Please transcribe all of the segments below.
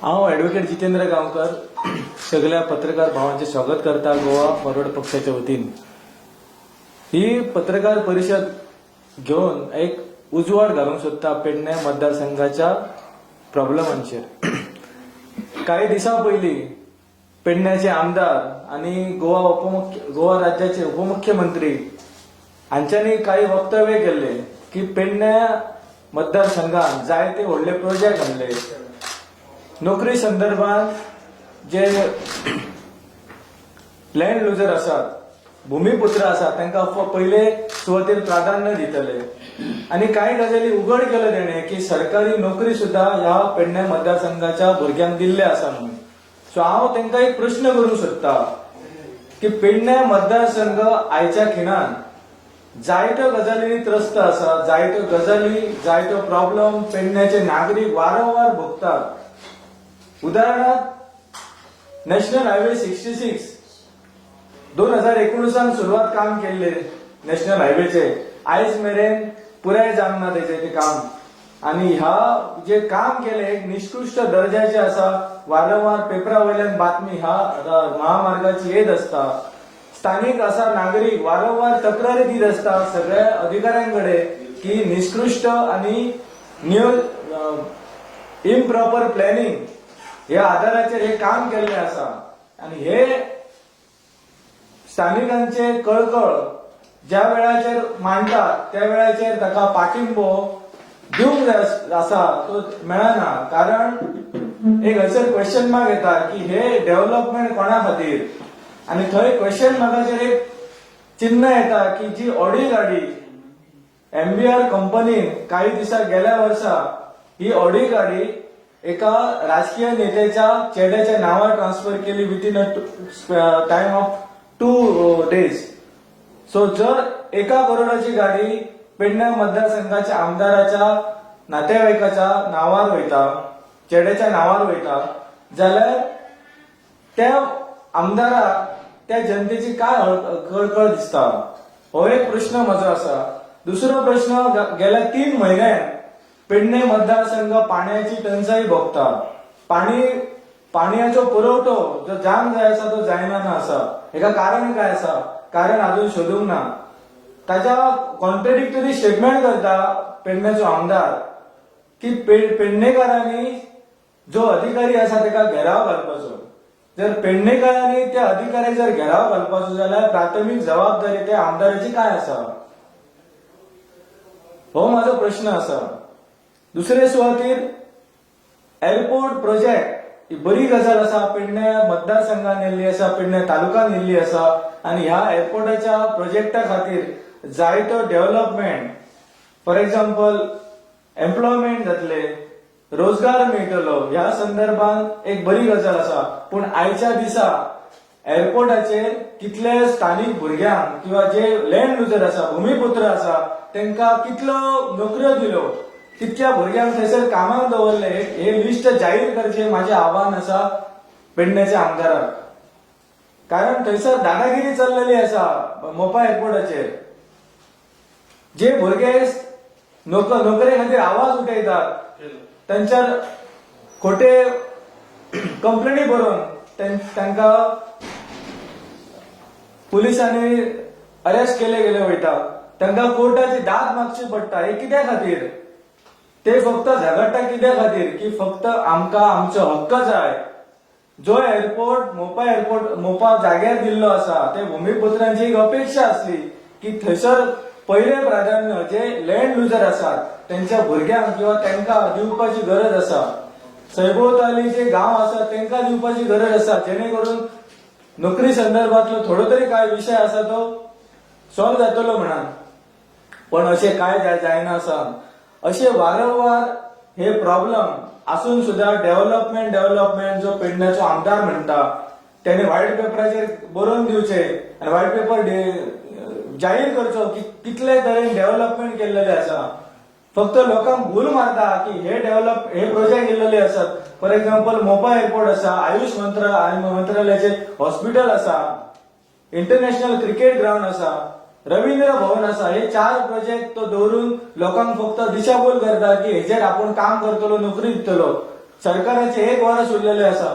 हांव ॲडव्होकेट जितेंद्र गांवकर सगळ्या पत्रकार भावांचे स्वागत करता गोवा फॉरवर्ड पक्षाच्या वतीन। ही पत्रकार परिषद घेऊन एक उजवाड घालूंक सोदता पेडणे मतदारसंघाच्या प्रॉब्लेमांचेर। काही दिसा पयलीं पेडण्याचे आमदार आणि गोवा राज्याचे उपमुख्यमंत्री हांच्यांनी काही वक्तव्य केले की पेडणे मतदारसंघात जायते व्हडले प्रोजेक्ट आणले। नोकरी संदर्भात जे लँड लुजर असतात, भूमिपुत्र असतात, त्यांना पहिले सुवातेर प्राधान्य दितले आणि काही गजाली उघड केलं तेणे की सरकारी नोकरी सुद्धा ह्या पेडणे मतदारसंघाच्या भुरग्यांक दिल्ले आसा म्हणून। सो हांव तांकां एक प्रश्न करूंक सोदता की पेडणे मतदारसंघ आयच्या खिणान जायत्यो गजालींनी त्रस्त आसा, जायत्यो गजाली, जायत्यो प्रॉब्लेम पेडण्याचे नागरीक वारंवार भोगतात। उदाहरणार्थ नॅशनल हायवे 66 2019 सुरुवात काम केले नॅशनल हायवेचे, आयज मेरेन पुराय जावना त्याचे काम। आणि ह्या जे काम केले एक निष्कृष्ट दर्जाचे आसा। वारंवार पेपरा वयल्यान बातमी ह्या महामार्गाची येत असता। स्थानिक असा नागरिक वारंवार तक्रारी दीत असता सगळ्या अधिकाऱ्यांकडे की निष्कृष्ट आणि इम्प्रॉपर प्लॅनिंग या आधाराचेर हे काम केल्ले आसा। आणि हे स्थानिकांचे कळकळ ज्या वेळाचेर मांडतात त्या वेळाचेर ताका पाठिंबो दिवंक जाय आसा तो मेळना। कारण एक हयसर क्वेश्चन मार्क येता की हे डेव्हलपमेंट कोणा खातीर, आणि थंय क्वेश्चन मार्काचेर एक चिन्ह येता की जी ऑडी गाडी MBR कंपनीन काही दिसा गेल्या वर्सा ही ऑडी गाडी एका राजकीय नेत्याच्या चेड्याच्या नावावर ट्रान्सफर केली within a time of 2 days। So जर 1 करोडाची गाडी पेडणे मतदारसंघाच्या आमदाराच्या नातेवाईकाच्या नावावर वयता, चेड्याच्या नावावर वयता, जाल्यार त्या आमदाराक त्या जनतेची काय कळकळ दिसता, हो एक प्रश्न म्हजो आसा। दुसरो प्रश्न, गेल्या 3 म्हयन्यात पेडणे मतदारसंघ पाण्याची टंचाई भोगता। पाण्याचो पुरवठो जो जाम जाय आसा तो जायना आसा। हेका कारण काय आसा? कारण अजून सोदूंक ना। ताच्या कॉन्ट्रडिक्टरी स्टेटमेंट करता पेडण्याचो आमदार की पेडणेकारांनी जो अधिकारी आसा ताका घेराव घालपाचो। जर पेडणेकारांनी त्या अधिकाऱ्याक जर घेराव घालपाचो जाल्यार प्राथमिक जबाबदारी त्या आमदाराची काय आसा, हो माझो प्रश्न आसा। दुसरे सुवातेर एअरपोर्ट प्रोजेक्ट ही बरी गजाल आसा, पेडणे मतदारसंघान येल्ली आसा, पेडणे तालुक्यान येल्ली आसा। आणि ह्या एअरपोर्टाच्या प्रोजेक्टा खातीर जायतो डेव्हलपमेंट, फॉर एक्झाम्पल एम्प्लॉयमेंट जातले, रोजगार मेळटलो, ह्या संदर्भात एक बरी गजाल आसा। पण आयच्या दिसा एअरपोर्टाचेर कितले स्थानिक भुरग्यांक किंवा जे लँड लुजर आसा, भूमिपुत्र आसा, तांकां कितलो नोकऱ्यो दिल्यो, तितक्या भुरग्यांक थंयसर कामाक दवरले, हे लिस्ट जाहीर करचे माझे आव्हान आसा पेडण्याच्या आमदाराक। कारण थंयसर दादागिरी चल्लेली आसा मोपा एअरपोर्टाचेर। जे भुरगे नोकरे खातीर आवाज उठयतात तांच्यार खोटे कंप्लेनी बरोवन तांकां पुलिसांनी अरेस्ट केले गेले वयता, तांकां कोर्टाची दाद मागची पडटा। हे कित्या खातीर? ते फक्त झगडटा कित्या खातीर की फक्त आमकां आमचो हक्क जाय। जो एअरपोर्ट मोपा जाग्यार दिल्लो आसा ते भूमिपुत्रांची एक अपेक्षा असली की थंयसर पहिले प्राधान्य जे लँड लुजर आसात त्यांच्या भुरग्यांक किंवा तांकां दिवपाची गरज आसा। सैभोवताली जे गांव आसात तांकां दिवपाची गरज आसा, जेणे करून नोकरी संदर्भातलो थोडो तरी काय विषय आसा तो सॉल्व जातलो म्हणून। पण अशें काय जायना आसा। असे वारंवार हे प्रॉब्लेम असून सुद्धा डेव्हलपमेंट जो पेडण्याचो आमदार म्हणटा त्याने व्हाईट पेपराचेर बरोवन दिवचे आणि व्हाईट पेपर जाहीर करचो की कितले तरेन डेव्हलपमेंट केल्लेले आसा। फक्त लोकांक भूल मारता की हे प्रोजेक्ट केल्लेले आसात। फॉर एक्झाम्पल मोपा एअरपोर्ट आसा, आयुष मंत्रालयाचे हॉस्पिटल आसा, इंटरनॅशनल क्रिकेट ग्राउंड आसा, रवींद्र भवन आसा। हे 4 प्रोजेक्ट तो दवरून लोकांक फक्त दिशाभूल करता की हेजेर आपण काम करतलो, नोकरी दितलो। सरकाराचे 1 वर्स उरलेले असा,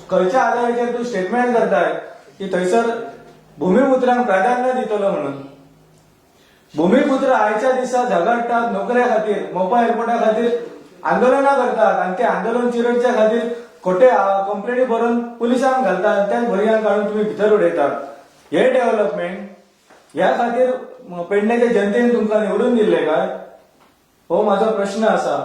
खंयच्या आधाराचेर तू स्टेटमेंट करताय की थंयसर भूमिपुत्रांक प्राधान्य दितलो म्हणून? भूमिपुत्र आयच्या दिसा झगडटात नोकऱ्या खातीर, मोपा एअरपोर्टा खातीर आंदोलनां करतात आणि ते आंदोलन चिरडच्या खातीर खोटे कंप्लेनी बरोवन पुलिसांक घालतात, त्याच भुरग्यांक काढून तुम्ही भितर उडयतात. हे डेव्हलपमेंट? ह्या खातीर पेडण्याच्या जनतेन तुमकां निवडून दिल्ले काय? हो माझो प्रश्न असा.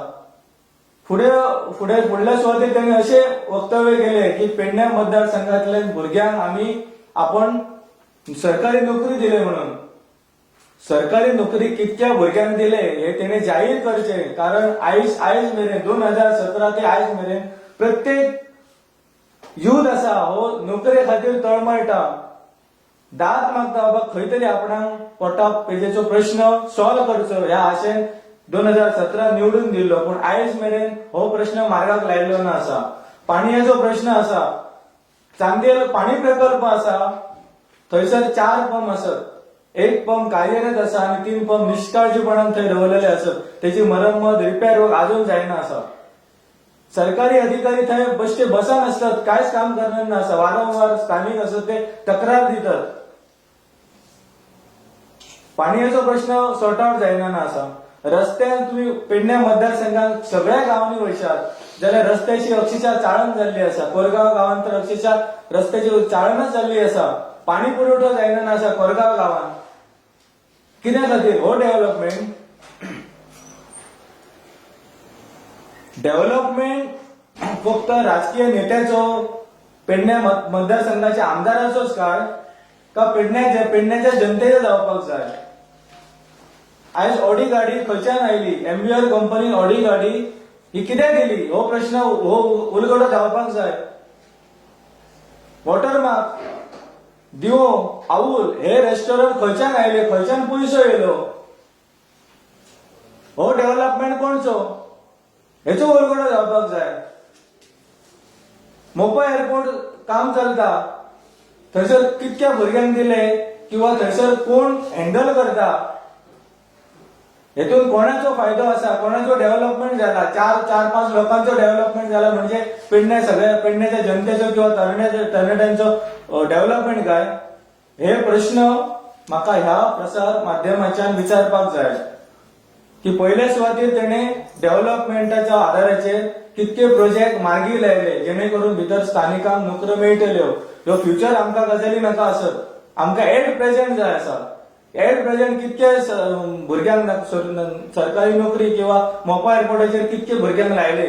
फुडल्या सुवातेर त्यांनी असे वक्तव्य केले की पेडण्या मतदारसंघातल्या भुरग्यांक आपण सरकारी नोकरी दिले म्हणून. सरकारी नोकरी कितक्या भुरग्यांक दिले हे तेणे जाहीर करचे, कारण आयज मेरेन 2017 ते आयज मेरेन प्रत्येक युथ असा हो नोकरे खातीर तळमळटा, दाद मागता, बाबा खंय तरी आपणाक पोटा पेजेचो प्रश्न सॉल्व करचो ह्या आशेन 2017 निवडून दिल्लो. पण आयज मेरेन हो प्रश्न मार्गाक लायिल्लो ना असा. पाणयाचो प्रश्न असा, चांदेल पाणी प्रकल्प असा, थंयसर 4 पंप असत. 1 पंप कार्यरत असा आणि 3 पंप निष्काळजीपणान थंय दवरलेले असत. त्याची मरम्मत रिपेअर वर्क अजून जायना असा. सरकारी अधिकारी थंय बेश्टे बसान असतात, कांयच काम करणार ना असा. वारंवार स्थानिक असत ते तक्रार दितात. पाणयाचो प्रश्न सॉर्ट आउट जायना ना असा. रस्त्यान तुम्ही पेडण्या मतदारसंघात सगळ्या गावांनी वयशात जाल्यार रस्त्याची अक्षरशः चाळण जाल्ली असा. कोरगाव गावात तर अक्षरशः रस्त्याची चाळणच जाल्ली असा. पाणी पुरवठो जायना ना असा कोरगाव गावात. कित्या खातीर? हो डेव्हलपमेंट? डेव्हलपमेंट फक्त राजकीय नेत्याचो, पेडण्या मतदारसंघाच्या आमदाराचोच काय का पेडण्याच्या जनतेचो जावपाक जाय? आयज ऑडी गाडी खंयच्यान आयली? एमबीआर कंपनीन ऑडी गाडी ही कित्याक दिली? हो प्रश्न हो उलगडो जावपाक जाय. वॉटरमार्क, दिवो, आऊल हे रेस्टॉरंट खंयच्यान आयले? खंयच्यान पयसो येयलो? हो डेव्हलपमेंट कोणचो? हेचो उलगडो जावपाक जाय. मोपा एअरपोर्ट काम चलता, थंयसर कितक्या भुरग्यांक दिले किंवा थंयसर कोण हँडल करता? हेतून कोणाचो फायदो असा? कोणाचो डेव्हलपमेंट जाला? 4-5 लोकांचो डेव्हलपमेंट जाला म्हणजे पेडण्याच्या जनतेचो किंवा तरणाट्यांचो डेव्हलपमेंट काय? हे प्रश्न म्हाका ह्या प्रसार माध्यमाच्यान विचारपाक जाय की पयल्या सुवातेर तेणे डेव्हलपमेंटाच्या आधाराचेर कितके प्रोजेक्ट मार्गी लायले जेणे करून भितर स्थानिकांक नोकऱ्यो मेळटल्यो. ह्यो फ्युचर आमकां गजाली नाका आसत. आमकां एट प्रेझेंट जाय आसा. एट प्रेझेंट कितके भुरग्यांक सरकारी नोकरी किंवा मोपा एअरपोर्टाचेर कितके भुरग्यांक लायले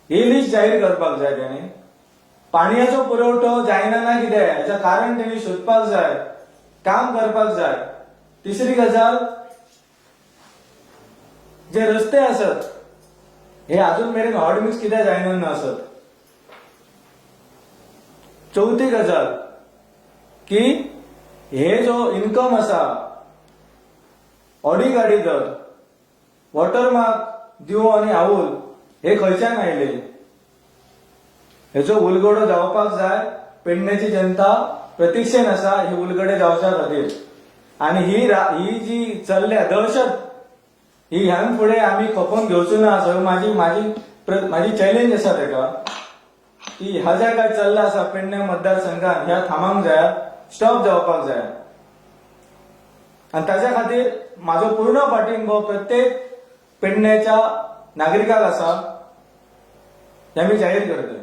ही लिस्ट जाहीर करपाक जाय तेणे. पाणयाचो पुरवठो जायना ना कितें हेचें कारण तेणी सोदपाक जाय, काम करपाक जाय. तिसरी गजाल, जे रस्ते असत हे अजून मेरेन हॉट मिक्स कित्याक जायना ना असत. चौथी गजाल की हे जो इन्कम असा, ऑडी गाडी दर, वॉटरमार्क, दिवो आणि आऊल हे खंयच्यान आयले? हेचो उलगडो जावपाक जाय. पेडण्याची जनता प्रतीक्षेन असा हे उलगडे जावच्या खातीर. आणि ही जी चल्ल्या दहशत ही ह्यान फुडें आमी खपोवन घेवचो ना. सो माझी चॅलेंज आसा तेका की ह्या जे काय चल्ला आसा पेडण्या मतदारसंघात ह्या थांबूंक जाय, स्टॉप जावपाक जाय. आणि ताच्या खातीर म्हाजो पूर्ण पाठिंबो प्रत्येक पेडण्याच्या नागरिकाक आसा हे आमी जाहीर करतले.